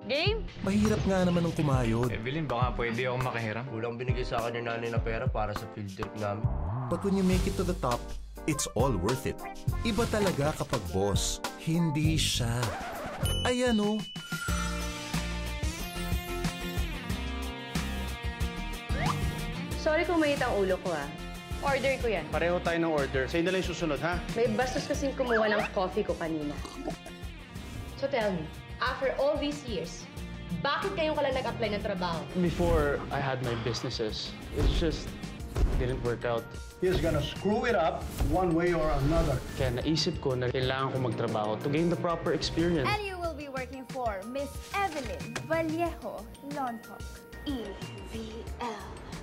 Game? Mahirap nga naman ng kumayod. Evelyn, baka pwede akong makihiram. Kulang binigay sa akin ng nanay na pera para sa field trip namin. But when you make it to the top, it's all worth it. Iba talaga kapag boss, hindi siya. Ayan o. Sorry kung mainit ang ulo ko Order ko yan. Pareho tayo ng order. Sa'yo na lang yung susunod, ha? May bastos kasing kumuha ng coffee ko kanina. So tell me, after all these years, bakit ngayon ka lang nag-apply ng trabaho? Before I had my businesses, it just didn't work out. He's gonna screw it up one way or another. Kaya naisip ko na kailangan ko magtrabaho to gain the proper experience. And you will be working for Miss Evelyn Vallejo Lontok. EVL.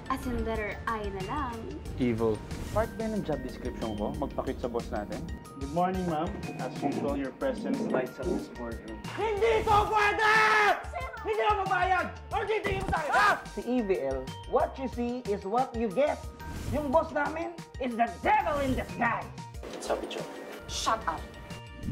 As in letter I na lang. Evil. Part ba ng job description ko? Magpakit sa boss natin? Good morning, ma'am. As usual, your presence lights up this boardroom. Hindi ko pwede! Hindi ako mabayad! Or titingin mo sa akin, ha? Si EVL, what you see is what you get. Yung boss namin is the devil in disguise. Sabi, Joe. Shut up.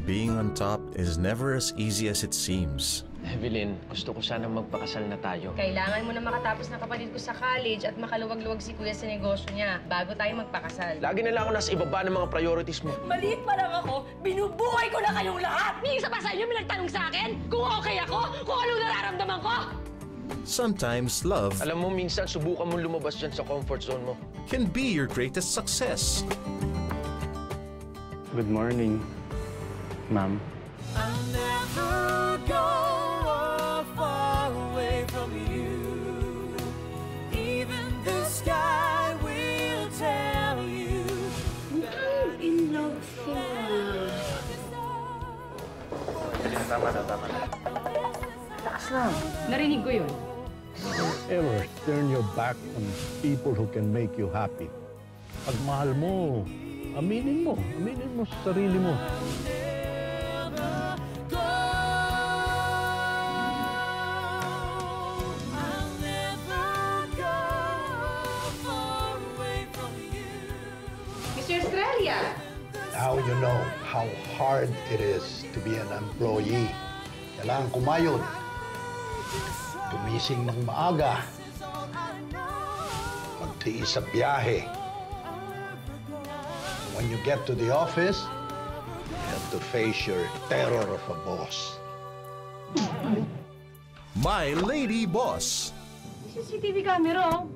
Being on top is never as easy as it seems. Evelyn, gusto ko sana magpakasal na tayo. Kailangan mo na makatapos ng kapatid ko sa college at makaluwag-luwag si kuya sa negosyo niya bago tayo magpakasal. Lagi na lang ako nasa ibaba ng mga priorities mo. Maliit pa lang ako, binubuhay ko na kayong lahat! May isa pa sa inyo may nagtanong sa akin kung okay ako, kung anong nararamdaman ko! Sometimes love Alam mo, minsan subukan mong lumabas dyan sa comfort zone mo. can be your greatest success. Good morning, ma'am. I'll never go far away from you. Even the sky will tell you. In love siya. Tama na. Narinig ko yun. Ever turn your back on people who can make you happy. Pag mahal mo, aminin mo sa sarili mo. Mr. Estrella! Now you know how hard it is to be an employee. Kailangan kumayod. Gumising ng maaga. Magtiis sa biyahe. When you get to the office, you have to face your terror of a boss. My Lady Boss. CCTV camera